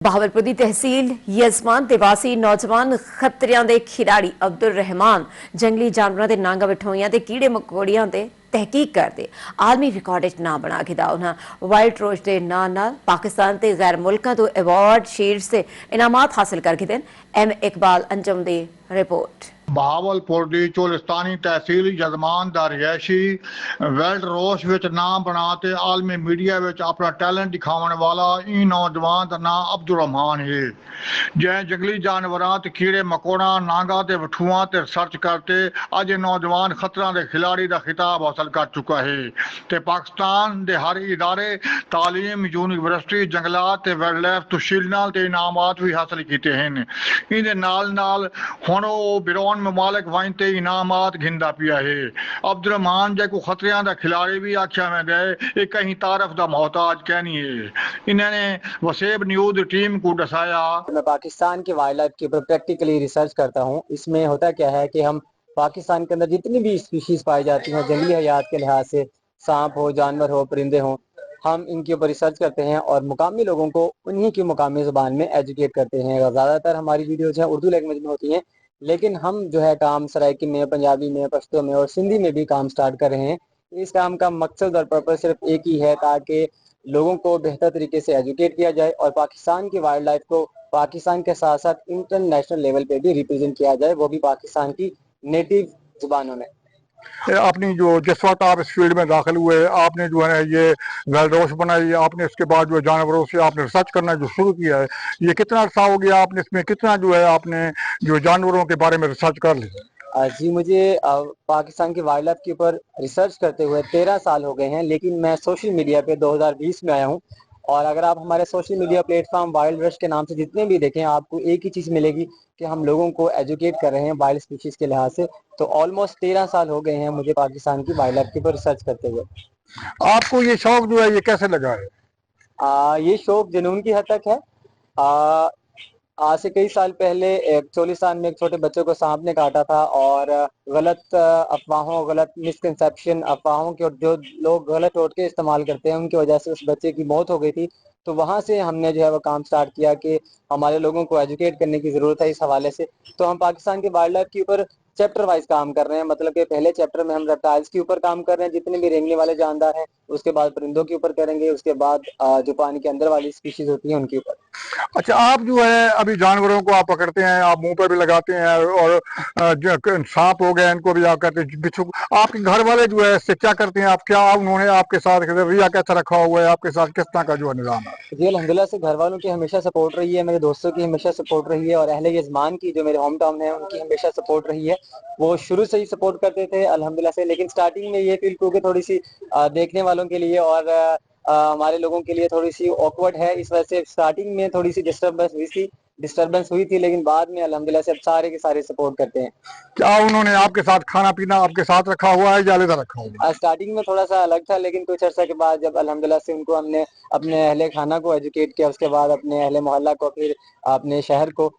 ਬਹਾਵਲਪੁਰ ਦੀ ਤਹਿਸੀਲ ਯਜ਼ਮਾਨ ਦਿਵਾਸੀ ਨੌਜਵਾਨ ਖਤਰਿਆਂ ਦੇ ਖਿਡਾਰੀ ਅਬਦੁਲ ਰਹਿਮਾਨ ਜੰਗਲੀ ਜਾਨਵਰਾਂ ਦੇ ਨਾਂਗਾ ਵਿਠੋਈਆਂ ਤੇ ਕੀੜੇ ਮਕੌੜਿਆਂ ਤੇ ਤਹਿਕੀਕ ਕਰਦੇ ਆਲਮੀ ਰਿਕਾਰਡ ਵਿੱਚ ਨਾਂ ਬਣਾ ਕੇ ਦਾ ਉਹਨਾਂ ਵਾਈਲਡ ਰੋਜ਼ ਦੇ ਨਾਂ ਨਾਲ ਪਾਕਿਸਤਾਨ ਤੇ ਗੈਰ ਮੁਲਕਾਂ ਤੋਂ ਅਵਾਰਡ ਸ਼ੀਲਡਸ ਤੇ ਇਨਾਮਾਤ ਹਾਸਲ ਕਰਕੇ ਦੇਣ ਐਮ ਇਕਬਾਲ ਅੰਜਮ ਦੀ ਰਿਪੋर्ट। ਬਹਾਵਲਪੁਰ ਦੀ ਚੋਲਿਸਤਾਨੀ ਤਹਿਸੀਲ ਯਜ਼ਮਾਨ ਦਾ ਰਿਹਾਇਸ਼ੀ ਵਰਲਡ ਰੋਸ਼ ਵਿੱਚ ਨਾਮ ਬਣਾ ਤੇ ਆਲਮੀ ਮੀਡੀਆ ਵਿੱਚ ਆਪਣਾ ਟੈਲੈਂਟ ਦਿਖਾਉਣ ਵਾਲਾ ਇਹ ਨੌਜਵਾਨ ਦਾ ਨਾਮ ਅਬਦੁਲ ਰਹਿਮਾਨ ਹੈ। ਜੈ ਜੰਗਲੀ ਜਾਨਵਰਾਂ ਤੇ ਕੀੜੇ ਮਕੌੜਾਂ ਨਾਂਗਾ ਤੇ ਵਠੂਆਂ ਤੇ ਰਿਸਰਚ ਕਰਤੇ ਅੱਜ ਇਹ ਨੌਜਵਾਨ ਖਤਰਾਂ ਦੇ ਖਿਲਾੜੀ ਦਾ ਖਿਤਾਬ ਹਾਸਲ ਕਰ ਚੁੱਕਾ ਹੈ ਤੇ ਪਾਕਿਸਤਾਨ ਦੇ ਹਰ ਇਦਾਰੇ ਤਾਲੀਮ ਯੂਨੀਵਰਸਿਟੀ ਜੰਗਲਾਤ ਤੇ ਵਾਈਲਡ ਲਾਈਫ ਤਸ਼ੀਲਾਂ ਤੇ ਇਨਾਮਾਤ ਵੀ ਹਾਸਲ ਕੀਤੇ ਹਨ। ਇਹਦੇ ਨਾਲ ਹੁਣ ਉਹ ਬਿਰੋਨ ममालिक वाइन ते इनामात घिंदा पिया है। अब्दुल रहमान जे को खतरियां दा खिलाड़ी भी आख्या वेंदा है, ये कहीं तारफ दा मोहताज कहनी है। इन्होंने वसेब न्यूज़ टीम को दसाया। मैं पाकिस्तान की वाइल्ड लाइफ के ऊपर प्रैक्टिकली रिसर्च करता हूँ। इसमें होता क्या है कि हम पाकिस्तान के अंदर जितनी भी स्पीशीज पाई जाती हैं जंगली हयात के लिहाज से, सांप हो, जानवर हो, परिंदे हों, हम इनके ऊपर रिसर्च करते हैं और मुकामी लोगों को उन्हीं की मुकामी ज़ुबान में एजुकेट करते हैं। ज़्यादातर हमारी वीडियोज़ हैं उर्दू लैंग्वेज में होती हैं, लेकिन हम जो है काम सराइकी में, पंजाबी में, पश्तो में और सिंधी में भी काम स्टार्ट कर रहे हैं। इस काम का मकसद और पर्पस सिर्फ एक ही है ताकि लोगों को बेहतर तरीके से एजुकेट किया जाए और पाकिस्तान की वाइल्ड लाइफ को पाकिस्तान के साथ साथ इंटरनेशनल लेवल पे भी रिप्रेजेंट किया जाए, वो भी पाकिस्तान की नेटिव जुबानों में। अपनी जो जिस वक्त आप इस फील्ड में दाखिल हुए आपने जो है ये वेल रोश बनाई, आपने इसके बाद जो जानवरों से आपने रिसर्च करना जो शुरू किया है, ये कितना अर्सा हो गया, आपने इसमें कितना जो है आपने जो जानवरों के बारे में रिसर्च कर लिया? जी मुझे पाकिस्तान की वाइल्ड लाइफ के ऊपर रिसर्च करते हुए 13 साल हो गए हैं, लेकिन मैं सोशल मीडिया पे 2020 में आया हूँ। और अगर आप हमारे social media platform wild rush के नाम से जितने भी देखें, आपको एक ही चीज़ मिलेगी कि हम लोगों को एजुकेट कर रहे हैं वाइल्ड स्पीशीज़ के लिहाज से। तो ऑलमोस्ट 13 साल हो गए हैं मुझे पाकिस्तान की वाइल्ड लाइफ के ऊपर रिसर्च करते हुए। आपको ये शौक जो है ये कैसे लगा है? ये शौक जुनून की हद तक है। आज से कई साल पहले एक चोलिस्तान में एक छोटे बच्चे को सांप ने काटा था और गलत अफवाहों, गलत मिसकंसेप्शन अफवाहों के, और जो लोग गलत टोटके इस्तेमाल करते हैं उनकी वजह से उस बच्चे की मौत हो गई थी। तो वहाँ से हमने जो है वो काम स्टार्ट किया कि हमारे लोगों को एजुकेट करने की ज़रूरत है इस हवाले से। तो हम पाकिस्तान के वाइल्ड लाइफ के ऊपर चैप्टर वाइज काम कर रहे हैं, मतलब कि पहले चैप्टर में हम रेप्टाइल्स के ऊपर काम कर रहे हैं, जितने भी रेंगने वाले जानदार हैं, उसके बाद परिंदों के ऊपर करेंगे, उसके बाद जो पानी के अंदर वाली स्पीशीज होती हैं उनके ऊपर। अच्छा, आप जो है अभी जानवरों को आप पकड़ते हैं, आप मुंह पर भी लगाते हैं और सांप हो गए इनको भी आप कहते हैं, बिच्छू, आपके घर वाले जो है इससे क्या करते हैं? आप क्या उन्होंने आपके साथ रवैया कैसा रखा हुआ है, आपके साथ किस तरह का जो निज़ाम है? जी अल्हम्दुलिल्लाह से घर वालों की हमेशा सपोर्ट रही है, मेरे दोस्तों की हमेशा सपोर्ट रही है और अहले यजमान की जो मेरे होम टाउन है उनकी हमेशा सपोर्ट रही है। वो शुरू से ही सपोर्ट करते थे अल्हम्दुलिल्लाह से, लेकिन स्टार्टिंग में ये फील क्योंकि थोड़ी सी देखने वालों के लिए और हमारे लोगों के लिए थोड़ी सी ऑकवर्ड है, इस वजह से स्टार्टिंग में थोड़ी सी डिस्टर्बेंस हुई थी, लेकिन बाद में अल्हम्दुलिल्लाह से अब सारे के सारे सपोर्ट करते हैं। क्या उन्होंने आपके साथ खाना पीना आपके साथ रखा हुआ है या अलग रखा हुआ है? स्टार्टिंग में थोड़ा सा अलग था, लेकिन कुछ अर्सा के बाद जब अल्हम्दुलिल्लाह से उनको हमने अपने अहले खाना को एजुकेट किया, उसके बाद अपने अहले मोहल्ला को, फिर अपने शहर को,